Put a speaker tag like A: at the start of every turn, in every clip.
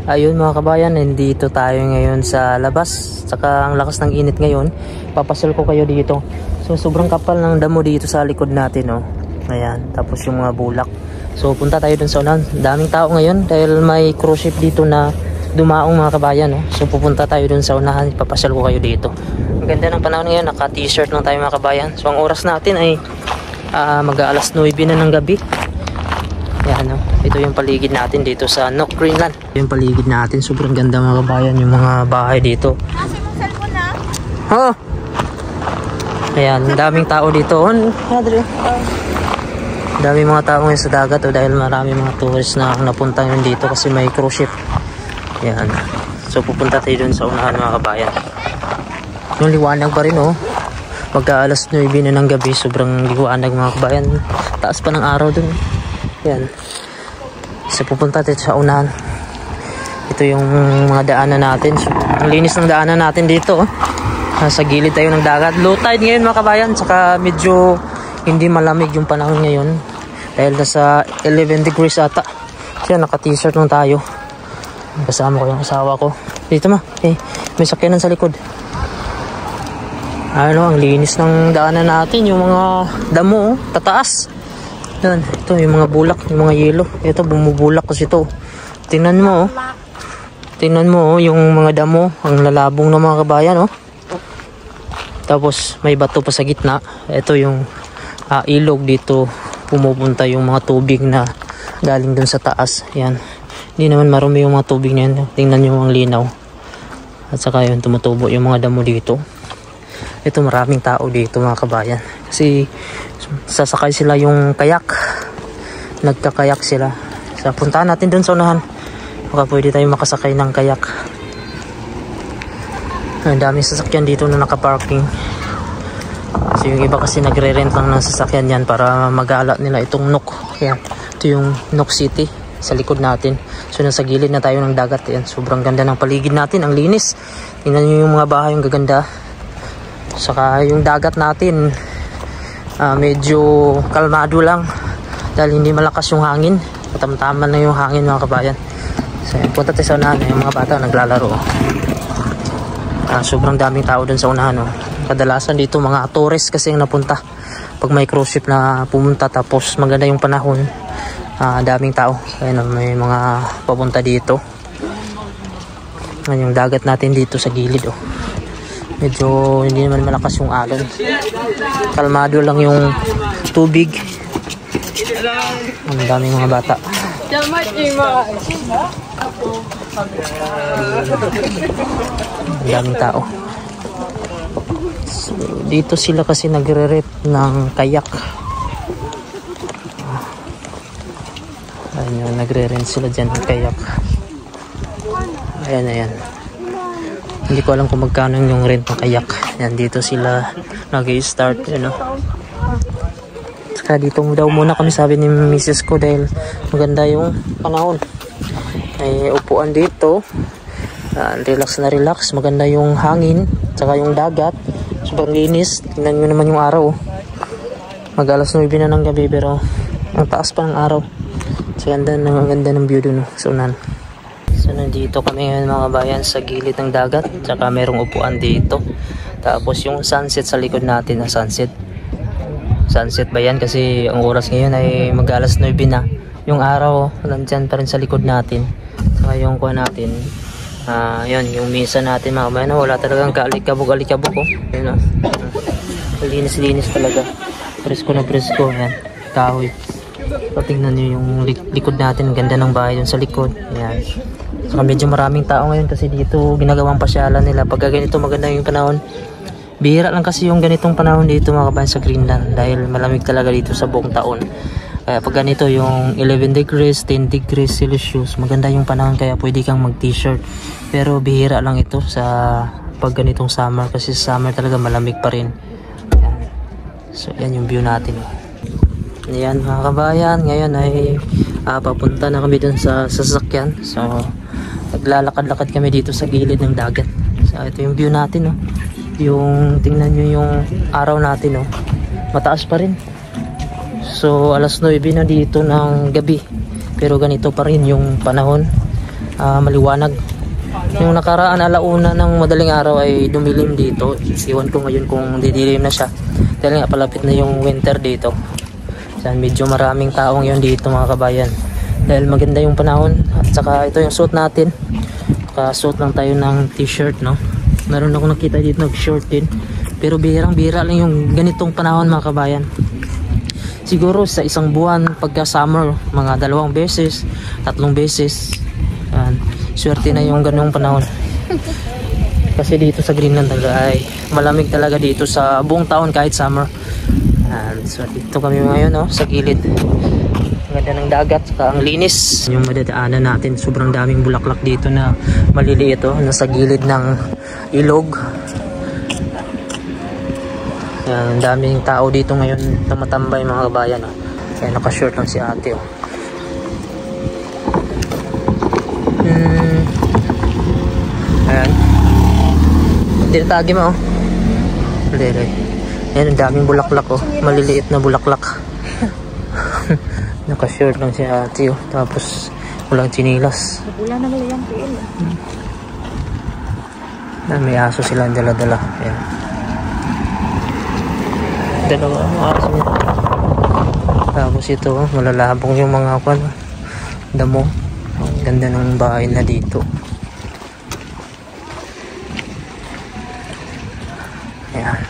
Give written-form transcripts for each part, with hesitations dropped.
A: Ayun mga kabayan, nandito tayo ngayon sa labas. Saka ang lakas ng init ngayon. Papasal ko kayo dito. So sobrang kapal ng damo dito sa likod natin, oh. Ayan, tapos yung mga bulak. So punta tayo dun sa unahan. Daming tao ngayon dahil may cruise ship dito na dumaong mga kabayan, oh. So pupunta tayo dun sa unahan. Papasal ko kayo dito. Ang ganda ng panahon ngayon, naka t-shirt lang tayo mga kabayan. So ang oras natin ay mag-aalas 9 na ng gabi. Yan, no? Ito yung paligid natin dito sa Nuuk, Greenland. Yung paligid natin, sobrang ganda mga kabayan. Yung mga bahay dito. Oh! Ayan, daming tao dito. Daming mga tao ngayon sa dagat, oh, dahil marami mga tourists na napunta ngayon dito kasi may cruise ship. Ayan. So pupunta tayo dun sa unahan mga kabayan. Yung liwanag pa rin, oh. Pagka-alas 9 na ng gabi, sobrang liwanag mga kabayan. Taas pa ng araw dun. Yan. So pupunta tayo sa unahan. Ito yung mga daanan natin. So, ang linis ng daanan natin dito, oh. Nasa gilid tayo ng dagat. Low tide ngayon mga kabayan. Saka medyo hindi malamig yung panahon ngayon. Dahil nasa 11 degrees ata. So naka t-shirt lang tayo. Kasama ko yung asawa ko. Dito ma. Okay. May sakyanan sa likod. Ano, ang linis ng daanan natin. Yung mga damo, oh, tataas. Yan, ito yung mga bulak, yung mga yelo. Ito bumubulak kasi ito. Tingnan mo, oh. Tingnan mo, oh, yung mga damo, ang lalabong ng mga kabayan, oh. Tapos may bato pa sa gitna. Ito yung ilog dito. Pumupunta yung mga tubig na galing dun sa taas. Yan. Hindi naman marumi yung mga tubig na yan. Tingnan nyo ang linaw. At saka yun, tumutubo yung mga damo dito. Ito maraming tao dito mga kabayan. Kasi sasakay sila yung kayak. Nagkakayak sila. So puntahan natin dun sa unahan. Baka pwede tayo makasakay ng kayak. Ang daming sasakyan dito na nakaparking. So yung iba kasi nagre-rent lang ng sasakyan yan para mag-aala nila itong Nuuk. Yan. Ito yung Nuuk City sa likod natin. So nasa gilid na tayo ng dagat. Yan. Sobrang ganda ng paligid natin. Ang linis. Tingnan nyo yung mga bahay, yung gaganda. Saka yung dagat natin medyo kalmado lang dahil hindi malakas yung hangin. Katamtaman na yung hangin mga kabayan. So punta tayo sa unahan. Yung mga bata naglalaro. Sobrang daming tao dun sa unahan, oh. Kadalasan dito mga tourist kasi yung napunta pag may cruise ship na pumunta tapos maganda yung panahon. Daming tao. Ayun, may mga papunta dito. Yung dagat natin dito sa gilid, oh. Medyo hindi naman malakas yung alon. Kalmado lang yung tubig. Ang daming mga bata. Ang daming tao. So, dito sila kasi nagre-rent ng kayak. Ayun, nagre-rent sila dyan ng kayak. Ayan, ayan. Hindi ko alam kung magkano yung rent ng kayak. Yan, dito sila nag-i-start, you know. Saka dito daw muna kami, sabi ni Mrs. ko, dahil maganda yung panahon. May upuan dito. Relax na relax. Maganda yung hangin. Saka yung dagat. Sobrang linis. Tingnan nyo naman yung araw. Mag-alas 9 na ng gabi pero ang taas pa ng araw. So ganda ng view dun, sa unahan. So nandito kami ngayon mga bayan sa gilid ng dagat. Tsaka merong upuan dito. Tapos yung sunset sa likod natin na sunset. Sunset ba yan? Kasi ang oras ngayon ay mag-alas 9 na. Yung araw nandyan pa rin sa likod natin. Saka yung kuha natin. Yun, yung misa natin mga bayan. Wala talagang kaalikabok-alikabok, oh. Yun, oh. Linis-linis talaga. Presko na presko. Yan. Kahoy. So, tingnan nyo yung likod natin. Ganda ng bahay dun sa likod. Yan. Saka medyo maraming tao ngayon kasi dito ginagawang pasyalan nila. Pagka ganito maganda yung panahon. Bihira lang kasi yung ganitong panahon dito mga kabayan sa Greenland. Dahil malamig talaga dito sa buong taon. Kaya pag ganito yung 11 degrees, 10 degrees Celsius, maganda yung panahon kaya pwede kang mag t-shirt. Pero bihira lang ito sa pag ganitong summer kasi sa summer talaga malamig pa rin. Yan. So yan yung view natin. Yan mga kabayan, ngayon ay papunta na kami dun sa sasakyan. So naglalakad-lakad kami dito sa gilid ng dagat. So ito yung view natin, oh. Yung tingnan nyo yung araw natin, oh. Mataas pa rin. So alas 9 na dito ng gabi pero ganito pa rin yung panahon. maliwanag. Yung nakaraan alauna ng madaling araw ay dumilim dito. Iwan ko ngayon kung didilim na siya. Dahil nga palapit na yung winter dito. Yan, medyo maraming taong yun dito mga kabayan. Dahil maganda yung panahon. At saka ito yung suot natin. Suot lang tayo ng t-shirt, no? Meron ako nakita dito nag-short din. Pero bihirang-bihira lang yung ganitong panahon mga kabayan. Siguro sa isang buwan pagka summer, mga 2 beses, 3 beses. Yan. Swerte na yung ganung panahon. Kasi dito sa Greenland talaga ay malamig talaga dito sa buong taon kahit summer. So dito kami ngayon, no, sa gilid. Ang ganda ng dagat, ang linis. Yung madadaanan natin, sobrang daming bulaklak dito na maliliit, oh, nasa gilid ng ilog. Yan, ang daming tao dito ngayon tumatambay mga kabayan, oh. Kaya naka-short lang si ate, oh. Ayan. Tinatagi mo, oh. Ayan, ang daming bulaklak, oh. Maliliit na bulaklak. Naka-short lang si ate, oh. Tapos walang chinilas.
B: Wala na wala yung PL.
A: May aso silang dala-dala. Ayan. Dalawa ang aso niya. Tapos ito, oh, malalabong yung mga damo. Ang ganda ng bahay na dito. Ayan.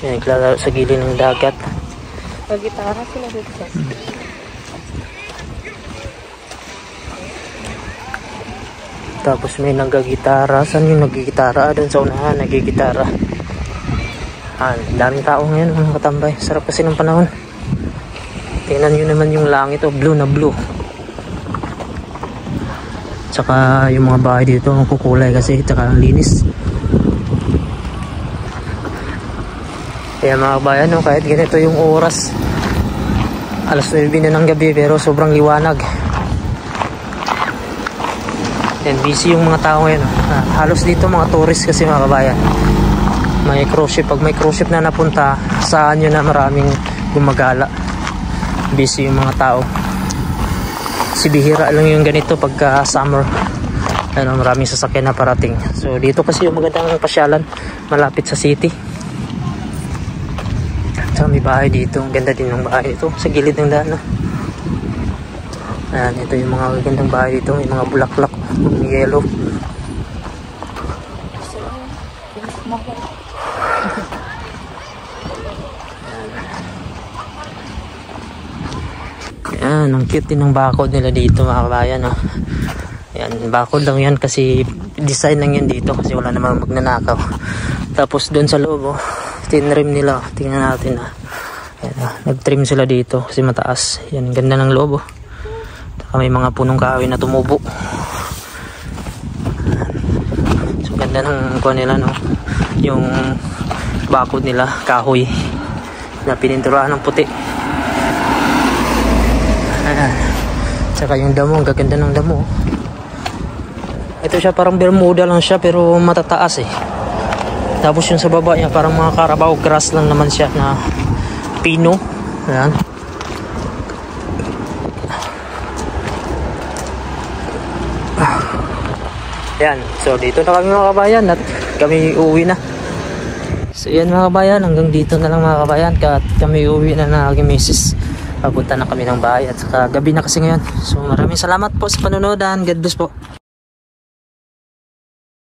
A: Ayan, naglalaro sa gilid ng dagat.
B: Pag-gitara sila dito.
A: Tapos may nagagitara. Saan yung nagagitara? Doon sa unahan, nagagitara. Daming tao ngayon, mga katambay. Sarap kasi ng panahon. Tingnan nyo naman yung langit, oh, blue na blue. Tsaka yung mga bahay dito ang kukulay kasi tsaka ang linis. Kaya mga kabayan, no, kahit ganito yung oras, alas 9 na ng gabi, pero sobrang liwanag. Yan, busy yung mga tao ngayon, no. Halos dito mga tourist kasi mga kabayan. May cruise ship. Pag may cruise ship na napunta, saan yun na maraming gumagala. Busy yung mga tao. Si bihira lang yung ganito pagka summer. Ano, maraming sasakyan na parating. So dito kasi yung magandang pasyalan, malapit sa city. So may bahay dito. Ang ganda din ng bahay ito sa gilid ng daan, no? Ayan, ito yung mga gandang bahay dito. May mga bulaklak, yellow. Ayan, ang cute din ng bakod nila dito mga kabayan, no? Ayan, bakod lang yan kasi design lang yan dito kasi wala namang magnanakaw. Tapos doon sa loob, oh, tinrim nila. Tingnan natin, ayan, nag-trim sila dito kasi mataas. Yan, ganda ng loob, oh. May mga punong kahoy na tumubo. So ganda ng kuha nila, no? Yung bakod nila, kahoy na pininturahan ng puti. Ayan. Tsaka yung damo, ang gaganda ng damo. Ito siya parang Bermuda lang siya pero matataas, eh. Tapos yung sa baba niya parang mga Carabao grass lang naman siya na pino. Ayan. Yan, so dito na kami mga kabayan at kami uuwi na. So yan mga kabayan, hanggang dito na lang mga kabayan at kami uuwi na ng aking misis. Papunta na kami ng bahay at saka gabi na kasi ngayon. So maraming salamat po sa panonood and God bless po.